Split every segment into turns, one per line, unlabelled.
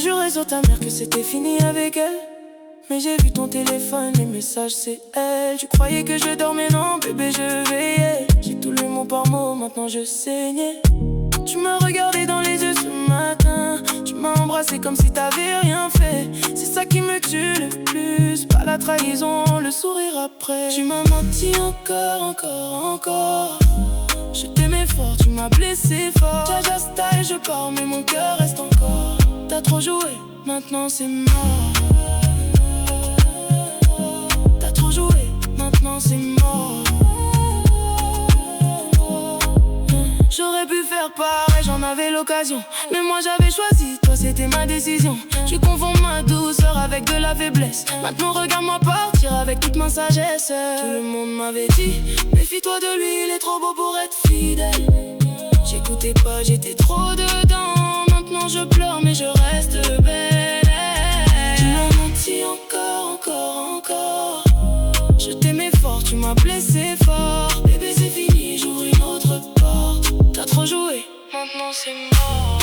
juré sur ta mère que c'était fini avec elle. Mais j'ai vu ton téléphone, les messages c'est elle. Tu croyais que je dormais, non bébé je veillais. J'ai tout lu mot par mot, maintenant je saignais. Tu me regardais dans les yeux ce matin. Tu m'as embrassé comme si t'avais rien fait. C'est ça qui me tue le plus, pas la trahison, le sourire après. Tu m'as menti encore. Je t'aimais fort, tu m'as blessé fort. Jaja style, je pars mais mon cœur reste encore. T'as trop joué, maintenant c'est mort. T'as trop joué, maintenant c'est mort. J'aurais pu faire pareil, j'en avais l'occasion. Mais moi j'avais choisi, toi c'était ma décision. Tu confonds ma douceur avec de la faiblesse. Maintenant regarde-moi partir avec toute ma sagesse. Tout le monde m'avait dit, méfie-toi de lui, il est trop beau pour être fidèle. J'écoutais pas, j'étais trop dedans. Maintenant je pleure mais je reste belle. Tu m'as menti encore. Je t'aimais fort, tu m'as blessé fort. Bébé c'est fini, j'ouvre une autre porte. T'as trop joué, maintenant c'est mort.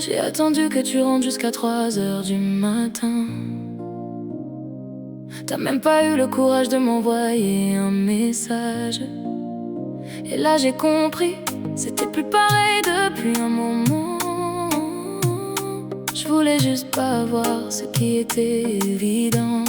J'ai attendu que tu rentres jusqu'à 3h du matin. T'as même pas eu le courage de m'envoyer un message. Et là j'ai compris, c'était plus pareil depuis un moment. Je voulais juste pas voir ce qui était évident.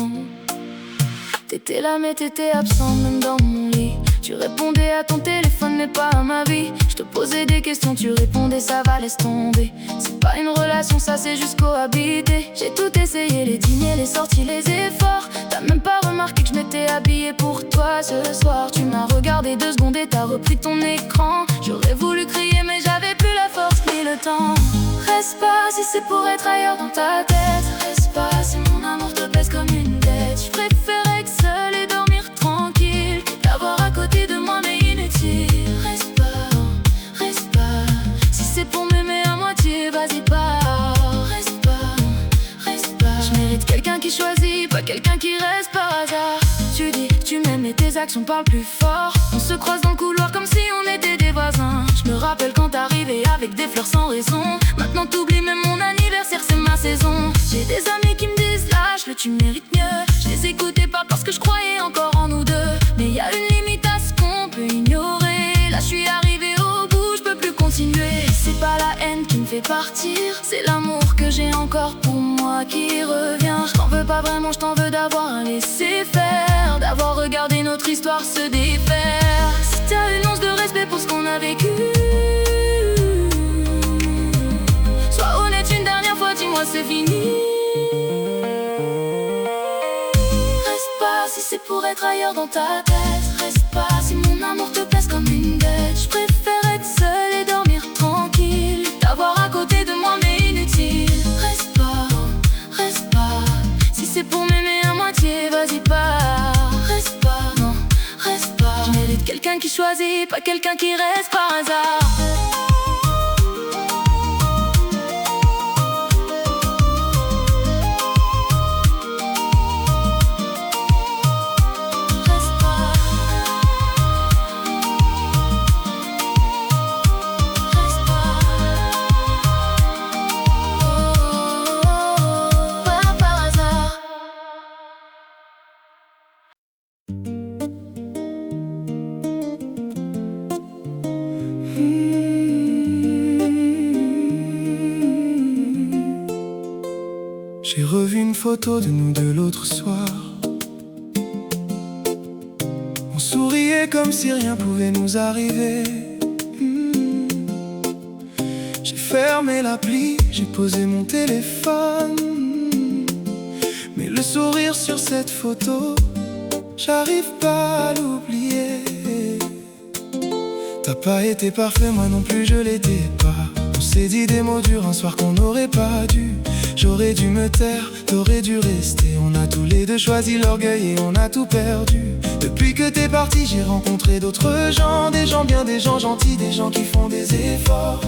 T'étais là mais t'étais absent même dans mon lit. Tu répondais à ton téléphone mais pas à ma vie. Je te posais des questions, tu répondais ça va laisse tomber. C'est pas une relation ça c'est juste cohabiter. J'ai tout essayé, les dîners, les sorties, les efforts. T'as même pas remarqué que je m'étais habillée pour toi ce soir. Tu m'as regardé 2 secondes et t'as repris ton écran. J'aurais voulu crier mais j'avais plus la force ni le temps. Reste pas si c'est pour être ailleurs dans ta tête. Reste pas si mon amour te pèse comme une dette. Je préférais que seul et dormir tranquille d'avoir à côté de moi mais inutile. Reste pas si c'est pour m'aimer à moitié, vas-y pas. Reste pas je mérite quelqu'un qui choisit, pas quelqu'un qui reste par hasard. Tu dis que tu m'aimes et tes actions parlent plus fort. On se croise dans le couloir comme si on était des voisins. Je me rappelle quand t'arrivais avec des fleurs sans raison. Maintenant t'oublies même mon anniversaire, c'est ma saison. J'ai des amis qui me disent lâche-le, tu mérites mieux. Je les écoutais pas parce que je croyais encore en nous deux. Mais y a une limite à ce qu'on peut ignorer. Là je suis arrivée au bout, je peux plus continuer. C'est pas la haine qui me fait partir, c'est l'amour que j'ai encore pour moi qui revient. Je t'en veux pas vraiment, je t'en veux d'avoir laissé faire, d'avoir regardé notre histoire se défaire. Si t'as une once de respect pour ce qu'on a vécu, sois honnête une dernière fois, dis-moi c'est fini. Reste pas si c'est pour être ailleurs dans ta tête. Reste pas si mon amour te pèse comme une dette. Je préfère être seule et dormir tranquille d'avoir à côté de moi mais inutile. Reste pas si c'est pour m'aimer à moitié, vas-y pas. Reste pas je mérite quelqu'un qui choisit, pas quelqu'un qui reste par hasard.
J'ai revu une photo de nous deux l'autre soir. On souriait comme si rien pouvait nous arriver. J'ai fermé l'appli, j'ai posé mon téléphone. Mais le sourire sur cette photo, j'arrive pas à l'oublier. T'as pas été parfait, moi non plus je l'étais pas. On s'est dit des mots durs un soir qu'on n'aurait pas dû. J'aurais dû me taire, t'aurais dû rester. On a tous les deux choisi l'orgueil et on a tout perdu. Depuis que t'es parti, j'ai rencontré d'autres gens. Des gens bien, des gens gentils, des gens qui font des efforts.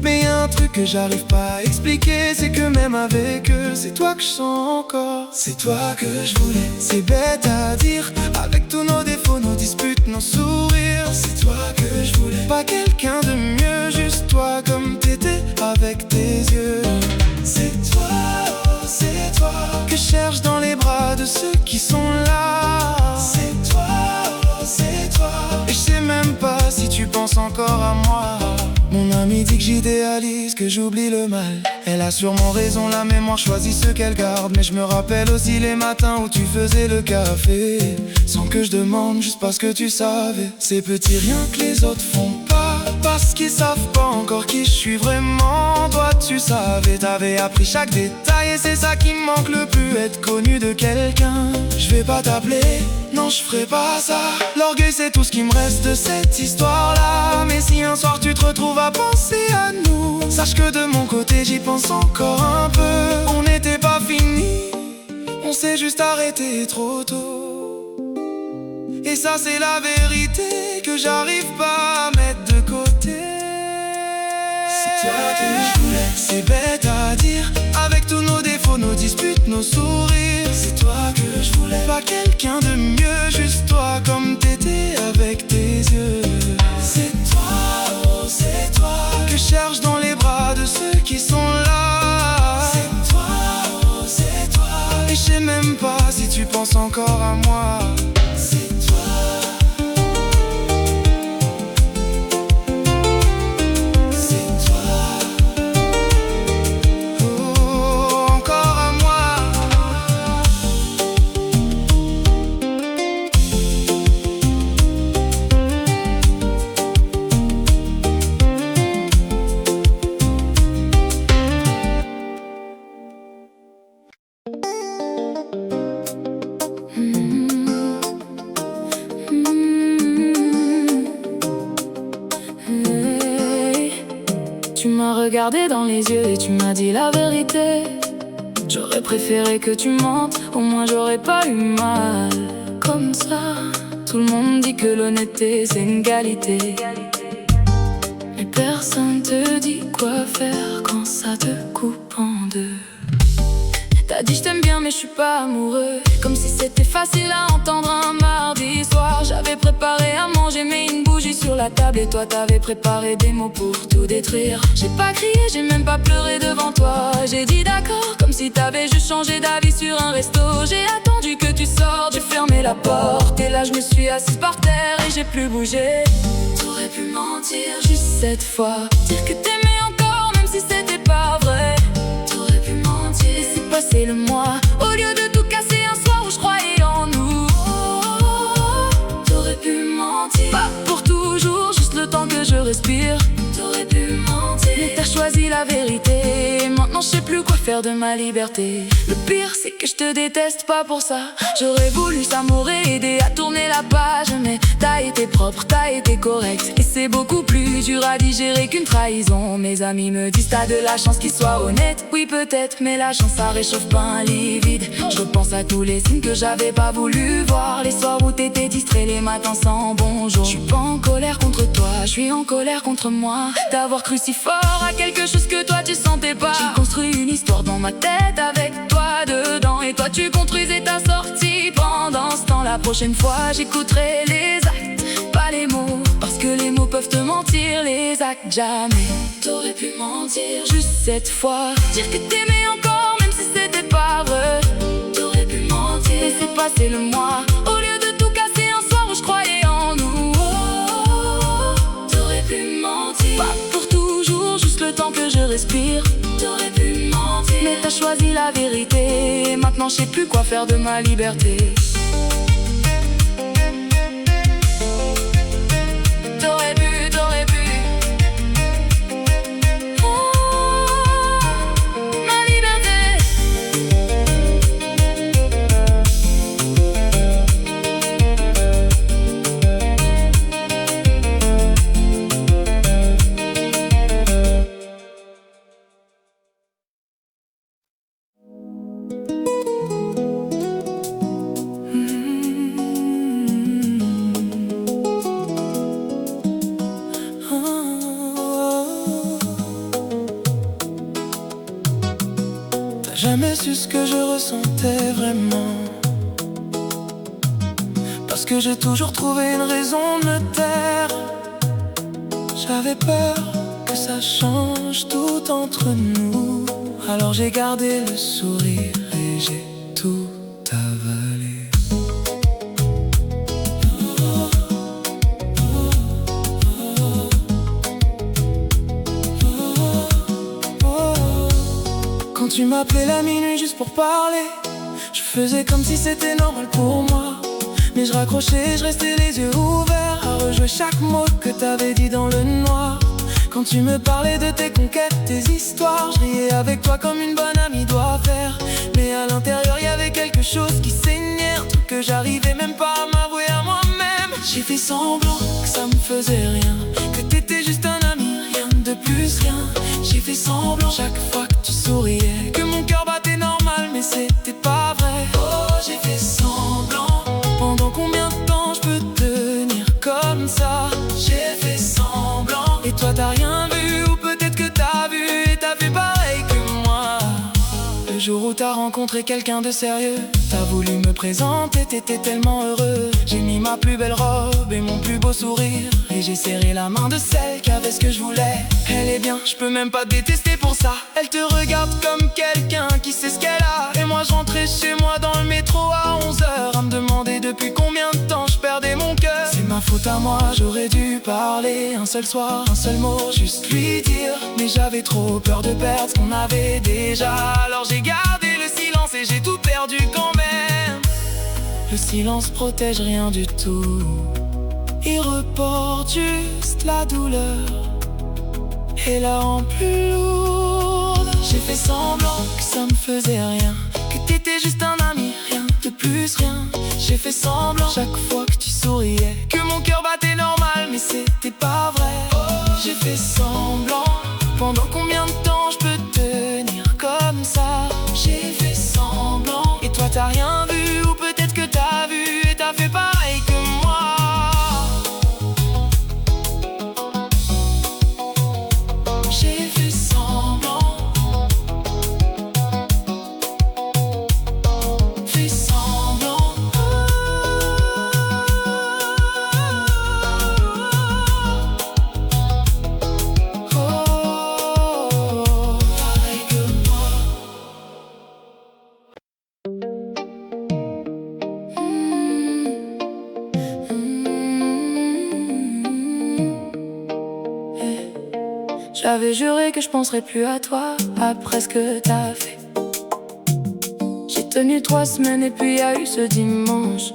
Mais y a un truc que j'arrive pas à expliquer, c'est que même avec eux, c'est toi que je sens encore. C'est toi que je voulais. C'est bête à dire, avec tous nos défauts, nos disputes, nos sourires. C'est toi que je voulais. Pas quelqu'un de mieux, juste toi comme t'étais avec tes yeux. C'est toi, oh, c'est toi que je cherche dans les bras de ceux qui sont là. C'est toi, oh, c'est toi. Et je sais même pas si tu penses encore à moi. Mon amie dit que j'idéalise, que j'oublie le mal. Elle a sûrement raison, la mémoire choisit ce qu'elle garde. Mais je me rappelle aussi les matins où tu faisais le café, sans que je demande, juste parce que tu savais. Ces petits riens que les autres font pas, parce qu'ils savent pas encore qui je suis vraiment. Toi tu savais, t'avais appris chaque détail. Et c'est ça qui me manque le plus, être connu de quelqu'un. Je vais pas t'appeler, non je ferai pas ça. L'orgueil c'est tout ce qui me reste de cette histoire là. Mais si un soir tu te retrouves à penser à nous, sache que de mon côté j'y pense encore un peu. On n'était pas fini, on s'est juste arrêté trop tôt. Et ça c'est la vérité que j'arrive pas à mettre de côté. C'est toi que je voulais. C'est bête à dire, avec tous nos défauts, nos disputes, nos sourires. C'est toi que je voulais. Pas quelqu'un de mieux, juste toi comme t'étais avec tes yeux. C'est toi, oh c'est toi que je cherche dans les bras de ceux qui sont là. C'est toi, oh c'est toi. Et je sais même pas si tu penses encore à moi. C'est toi.
Tu m'as regardé dans les yeux et tu m'as dit la vérité. J'aurais préféré que tu mentes, au moins j'aurais pas eu mal. Comme ça, tout le monde dit que l'honnêteté c'est une qualité, mais personne te dit quoi faire quand ça te coupe en deux. T'as dit je t'aime bien mais je suis pas amoureux, comme si c'était facile à entendre un mardi soir. J'avais préparé à manger mais une bougie sur la table et toi t'avais préparé des mots pour tout détruire. J'ai pas crié, j'ai même pas pleuré devant toi. J'ai dit d'accord, comme si t'avais juste changé d'avis sur un resto. J'ai attendu que tu sortes, j'ai fermé la porte et là je me suis assise par terre et j'ai plus bougé. T'aurais pu mentir juste cette fois, dire que t'aimais encore même si c'était pas vrai. T'aurais pu mentir, laisser passer le mois, au lieu de tout casser un soir où je croyais en nous. T'aurais pu mentir, pas pour toujours, juste le temps que je respire. T'aurais pu mentir, mais t'as choisi la vérité. Maintenant je sais plus quoi faire de ma liberté. Le pire c'est que je te déteste pas pour ça. J'aurais voulu, ça m'aurait aidé à tourner la page. Mais t'as été propre, t'as été correct, et c'est beaucoup plus dur à digérer qu'une trahison. Mes amis me disent t'as de la chance qu'il soit honnête. Oui peut-être, mais la chance ça réchauffe pas un lit vide. Je repense à tous les signes que j'avais pas voulu voir, les soirs où t'étais distrait, les matins sans bonjour. Je suis pas en colère contre toi, je suis en colère contre moi, d'avoir cru si fort à quelque chose que toi tu sentais pas. J'ai construit une histoire dans ma tête avec toi dedans, et toi tu construisais ta sortie. Pendant ce temps, la prochaine fois j'écouterai les actes, pas les mots, parce que les mots peuvent te mentir, les actes jamais. T'aurais pu mentir juste cette fois, dire que t'aimais encore même si c'était pas vrai. T'aurais pu mentir, laisser passer le mois, au lieu de tout casser un soir où je croyais en nous. T'aurais pu mentir, pas pour toujours, juste le temps que je respire. T'aurais pu mentir, mais t'as choisi la vérité. Maintenant je sais plus quoi faire de ma liberté.
jamais su ce que je ressentais vraiment. Parce que j'ai toujours trouvé une raison de me taire. J'avais peur que ça change tout entre nous. Alors j'ai gardé le sourire et j'ai tout avalé. Quand tu m'appelais la minuit juste pour parler, je faisais comme si c'était normal pour moi. Mais je raccrochais, je restais les yeux ouverts à rejouer chaque mot que t'avais dit dans le noir. Quand tu me parlais de tes conquêtes, tes histoires, je riais avec toi comme une bonne amie doit faire. Mais à l'intérieur y avait quelque chose qui saignait, un truc que j'arrivais même pas à m'avouer à moi-même. J'ai fait semblant que ça me faisait rien, que t'étais juste un ami, rien de plus, rien. J'ai fait semblant chaque fois que tu souriais, que mon cœur battait normal, mais c'était pas vrai. Oh, j'ai fait semblant. Pendant combien de temps je peux tenir comme ça? J'ai fait semblant. Et toi t'as rien vu, ou peut-être que t'as vu et t'as fait pareil que moi. Le jour où t'as rencontré quelqu'un de sérieux, t'as voulu me présenter, t'étais tellement heureux. J'ai mis ma plus belle robe et mon plus beau sourire, et j'ai serré la main de celle qui avait ce que je voulais. Elle est bien, je peux même pas te détester pour ça. Elle te regarde comme quelqu'un qui sait ce qu'elle a. Et moi je rentrais chez moi dans le métro à 11h, à me demander depuis combien de temps je perdais mon cœur. C'est ma faute à moi, j'aurais dû parler un seul soir, un seul mot, juste lui dire. Mais j'avais trop peur de perdre ce qu'on avait déjà. Alors j'ai gardé le silence et j'ai tout perdu quand même. Le silence protège rien du tout, il reporte juste la douleur et la rend plus lourde. J'ai fait semblant que ça me faisait rien, que t'étais juste un ami, rien de plus, rien. J'ai fait semblant chaque fois que tu souriais, que mon cœur battait normal, mais c'était pas vrai. J'ai fait semblant. Pendant combien de temps je peux tenir comme ça? J'ai fait semblant. Et toi t'as rien vu, ou peut-être que t'as vu et t'as fait pareil que moi. J'ai fait semblant. Fait semblant. Pareil que moi. J'avais juré que je penserais plus à toi après ce que t'as fait. J'ai tenu 3 semaines et puis y a eu ce dimanche.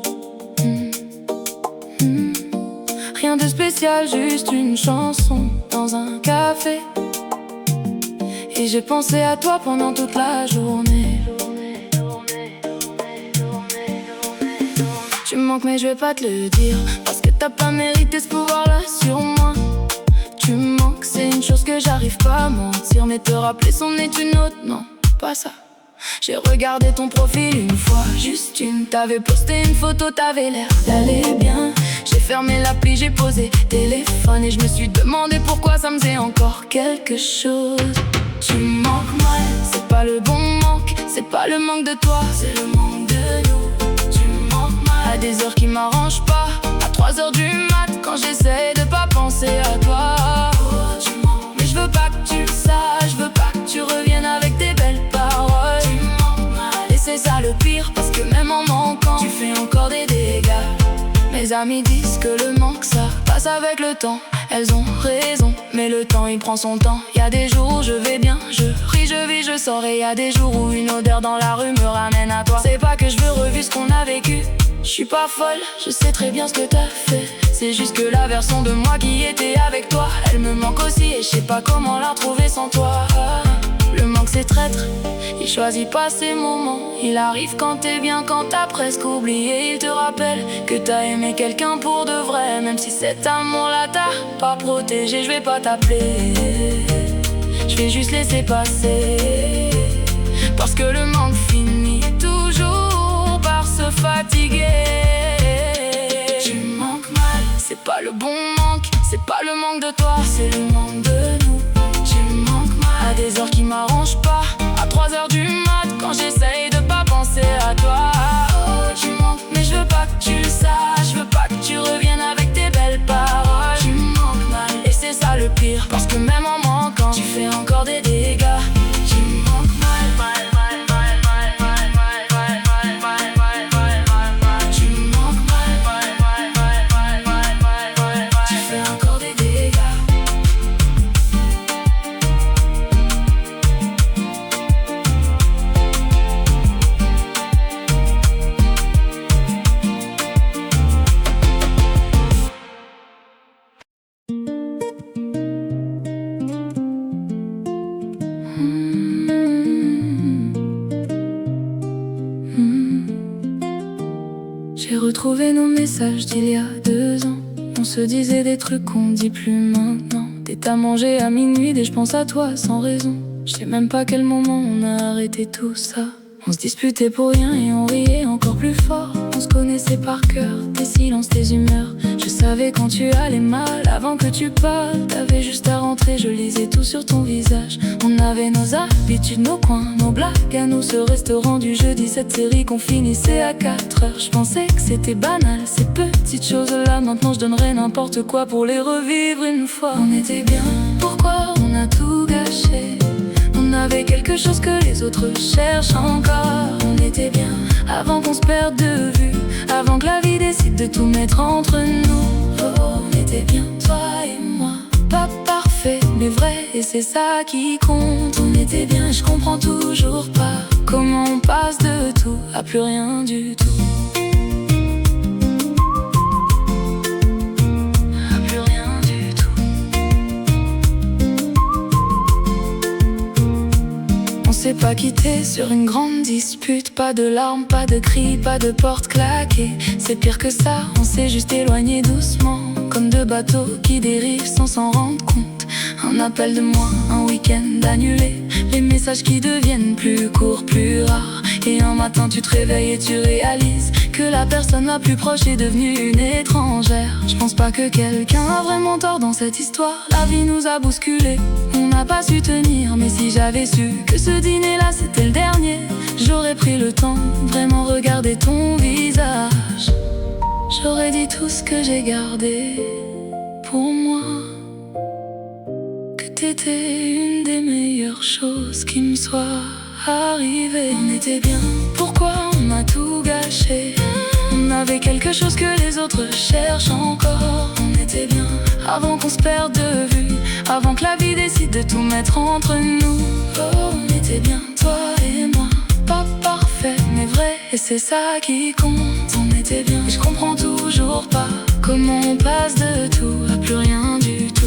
Rien de spécial, juste une chanson dans un café. Et j'ai pensé à toi pendant toute la journée. Tu me manques mais je vais pas te le dire, parce que t'as pas mérité ce pouvoir-là sur moi. Tu me manques, c'est une chose que j'arrive pas à mentir, mais te rappeler c'en est une autre, non, pas ça. J'ai regardé ton profil une fois, juste une. T'avais posté une photo, t'avais l'air d'aller bien. J'ai fermé l'appli, j'ai posé téléphone, et je me suis demandé pourquoi ça me faisait encore quelque chose. Tu me manques mal, c'est pas le bon manque, c'est pas le manque de toi, c'est le manque de nous. Tu me manques mal, à des heures qui m'arrangent pas, à 3h du mat, quand j'essaie de pas penser à toi. Tu manques, mais je veux pas que tu le saches, je veux pas que tu reviennes avec tes belles paroles. Tu me manques mal, et c'est ça le pire, parce que même en manquant, tu fais encore des dégâts. Mes amis disent que le manque ça passe avec le temps. Elles ont raison, mais le temps il prend son temps. Y a des jours où je vais bien, je ris, je vis, je sors. Et y a des jours où une odeur dans la rue me ramène à toi. C'est pas que je veux revivre ce qu'on a vécu, je suis pas folle, je sais très bien ce que t'as fait. C'est juste que la version de moi qui était avec toi, elle me manque aussi, et je sais pas comment la retrouver sans toi. Le manque c'est traître, il choisit pas ses moments. Il arrive quand t'es bien, quand t'as presque oublié. Il te rappelle que t'as aimé quelqu'un pour de vrai, même si cet amour-là t'a pas protégé. Je vais pas t'appeler, je vais juste laisser passer, parce que le manque finit toujours par se fatiguer. Tu me manques mal, c'est pas le bon manque, c'est pas le manque de toi, c'est le manque de nous. Tu me manques mal, à des heures qui m'arrangent pas, à 3h du mat, quand j'ai
retrouvé nos messages d'il y a 2 ans. On se disait des trucs qu'on dit plus maintenant. T'es à manger à minuit et je pense à toi sans raison. Je sais même pas quel moment on a arrêté tout ça. On se disputait pour rien et on riait encore plus fort. On se connaissait par cœur, tes silences, tes humeurs. Je savais quand tu allais mal, avant que tu parles. T'avais juste à rentrer, je lisais tout sur ton visage. On avait nos habitudes, nos coins, nos blagues à nous. Ce restaurant du jeudi, cette série qu'on finissait à 4 heures. Je pensais que c'était banal, ces petites choses-là. Maintenant je donnerais n'importe quoi pour les revivre une fois. On était bien, pourquoi on a tout gâché? On avait quelque chose que les autres cherchent encore. On était bien avant qu'on se perde de vue, avant que la vie décide de tout mettre entre nous. Oh, on était bien, toi et moi. Pas parfait, mais vrai, et c'est ça qui compte. On était bien, je comprends toujours pas comment on passe de tout à plus rien du tout. On s'est pas quitté sur une grande dispute. Pas de larmes, pas de cris, pas de portes claquées. C'est pire que ça, on s'est juste éloigné doucement, comme deux bateaux qui dérivent sans s'en rendre compte. Un appel de moins, un week-end annulé, les messages qui deviennent plus courts, plus rares. Et un matin tu te réveilles et tu réalises que la personne la plus proche est devenue une étrangère. Je pense pas que quelqu'un a vraiment tort dans cette histoire. La vie nous a bousculés, on n'a pas su tenir. Mais si j'avais su que ce dîner-là c'était le dernier, j'aurais pris le temps de vraiment regarder ton visage. J'aurais dit tout ce que j'ai gardé pour moi, que t'étais une des meilleures choses qui me soit arrivée. On était bien, pourquoi on a tout gâché? On avait quelque chose que les autres cherchent encore. On était bien avant qu'on se perde de vue, avant que la vie décide de tout mettre entre nous. Oh, on était bien, toi et moi. Pas parfait, mais vrai, et c'est ça qui compte. On était bien, et je comprends toujours pas comment on passe de tout à plus rien du tout.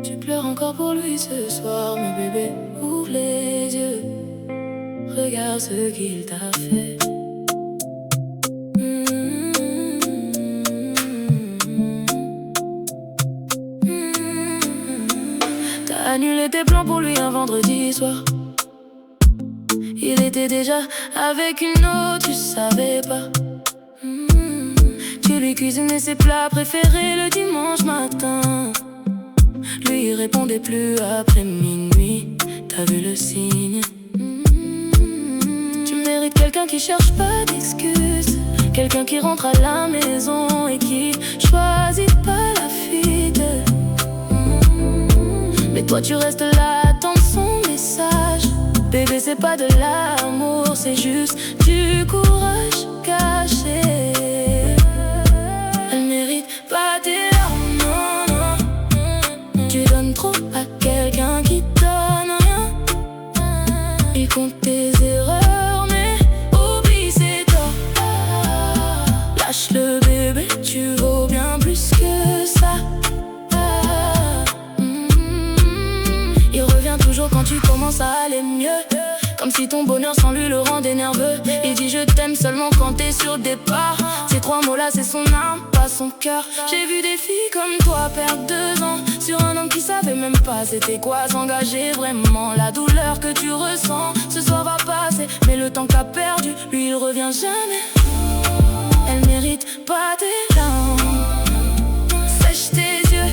Tu pleures encore pour lui ce soir, mais bébé, ouvre les yeux. Regarde ce qu'il t'a fait. T'as annulé tes plans pour lui un vendredi soir. Il était déjà avec une autre, tu savais pas. Tu lui cuisinais ses plats préférés le dimanche matin. Lui il répondait plus après minuit. T'as vu le signe? Tu mérites quelqu'un qui cherche pas d'excuses, quelqu'un qui rentre à la maison et qui choisit pas la fuite. Mais toi tu restes là à attendre son message. Bébé c'est pas de l'amour, c'est juste du courage caché. Elle mérite pas tes larmes, non, non. Tu donnes trop à quelqu'un qui donne rien. Il compte tes erreurs mais oublie ses torts. Lâche le bébé, tu vaux bien plus que ça. Il revient toujours quand tu commences à aller mieux, comme si ton bonheur sans lui le rendait nerveux. Il dit je t'aime seulement quand t'es sur le départ. Ces 3 mots-là c'est son âme, pas son cœur. J'ai vu des filles comme toi perdre 2 ans sur un homme qui savait même pas c'était quoi s'engager vraiment. La douleur que tu ressens ce soir va passer, mais le temps que t'as perdu, lui il revient jamais. Elle mérite pas tes larmes. Sèche tes yeux,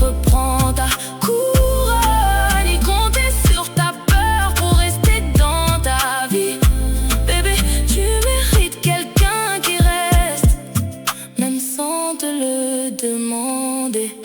reprends ta couronne. Il comptait sur ta peur pour rester dans ta vie. Bébé, tu mérites quelqu'un qui reste, même sans te le demander.